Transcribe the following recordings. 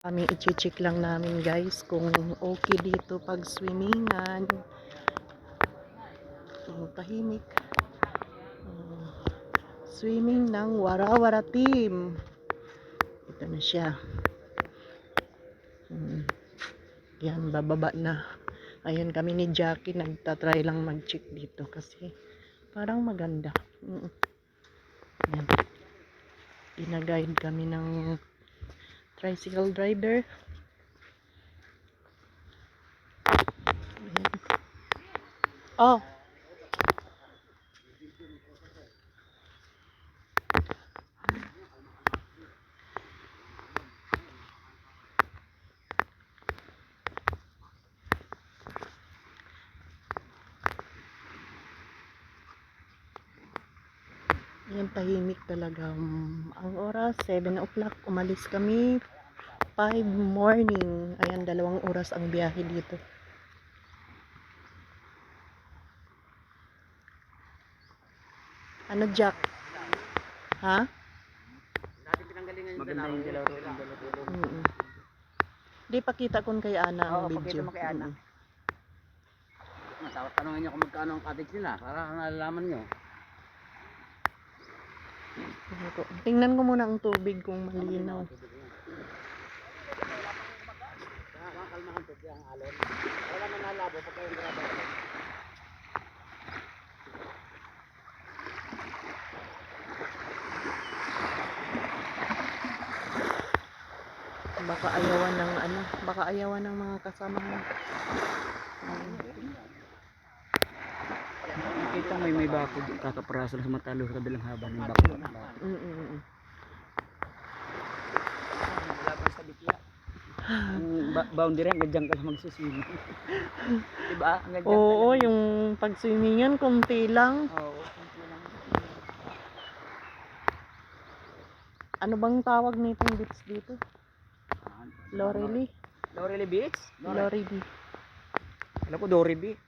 Kami i-check lang namin guys kung okay dito pag swimmingan. Tahimik. Swimming ng Warawara team. Ito na siya. Yan, bababa na. Ayun kami ni Jackie nagtatry lang mag-check dito kasi parang maganda. Yan. Pina-guide kami ng tricycle driver. Oh. Yan, tahimik talaga. Ang oras, 7 o'clock. Umalis kami. 5 morning. Ayan, 2 oras ang biyahe dito. Ano, Jack? Ha? Maganda yung dalawa. Di pakita ko kay Ana ang video. Pakita mo kay Ana. Tanongin niyo kung magkano ang cottage nila para nalalaman niyo. Tingnan ko muna ang tubig kung malinaw. Kalmahan to ang alon. Wala na nalabo pagka yung graba. Baka ayawan ng mga kasamahan. Kita may bako kakapraso sa matalo sa kabilang haba ng bako. Laban sa bitya. Boundary hanggang dyan ka lang magsuswimming. Diba? Oo, yung pag-swimmingan konti lang. Oo, konti lang. Ano bang tawag nitong beach dito? Loreley? Loreley Beach? Loreley. Alam ko Doreby.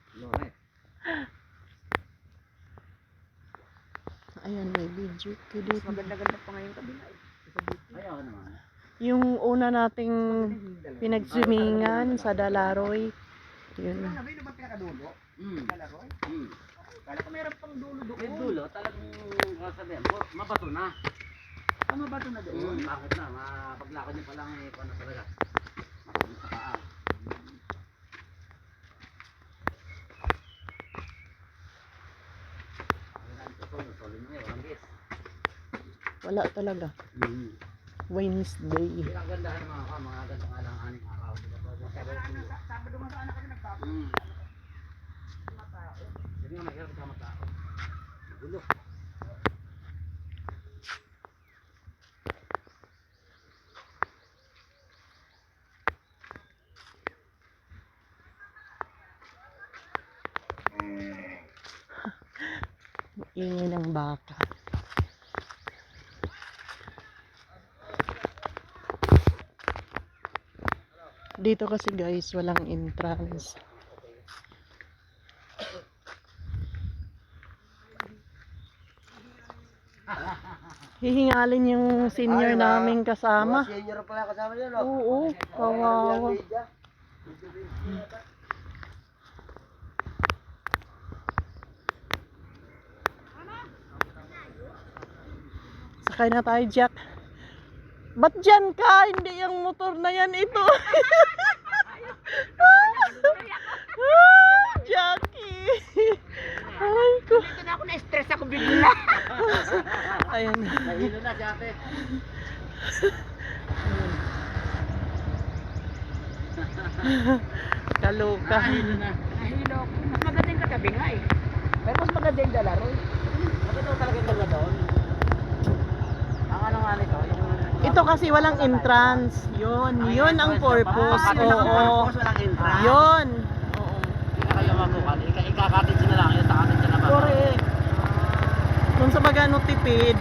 Ayan, may video. Maganda-ganda pa ngayon kabila. Ayaw naman. Yung una nating pinag-swimmingan sa Dalaroy. Yun. Nabi naman pinakadulo? Dalaroy? Kala ko mayroon pang dulo doon. May dulo, talagang sabihin mo, mabato na. Mabato na doon. Bakit na? Paglakad niyo pa lang eh, paano talaga? Makamit sa paa. Wala talaga. Wednesday. Pinagandahan mga ganda nga lang aning araw. Sabado nga sana kami nagtapos. Hindi nga mahirap sa matao. Gulo. Ingay ng baka. Dito kasi guys, walang entrance. Hihingalin yung senior naming kasama. Senior pala kasama niyo, no? Oo, kawawa. Sakay na tayo, Jack. Ba't dyan ka? Hindi yung motor na yan ito. Jackie. Ay ko. Dito na ako na-stress ako bigla. Ayan. Nahilo na si ate. Kaloka. Nahilo na. Nahilo ako. Mas maganda yung katabi nga eh. Pero mas maganda yung Dalaroy. Maganda talaga yung dalawa doon. Ang ano nga nito, yung... Ito kasi walang entrance. Yun ang purpose. Oo. Walang entrance. Yun. Ikakalaman mo ka. Ikakatid na lang. Yung sa atin na ba? Correct. Kung sa magano tipid.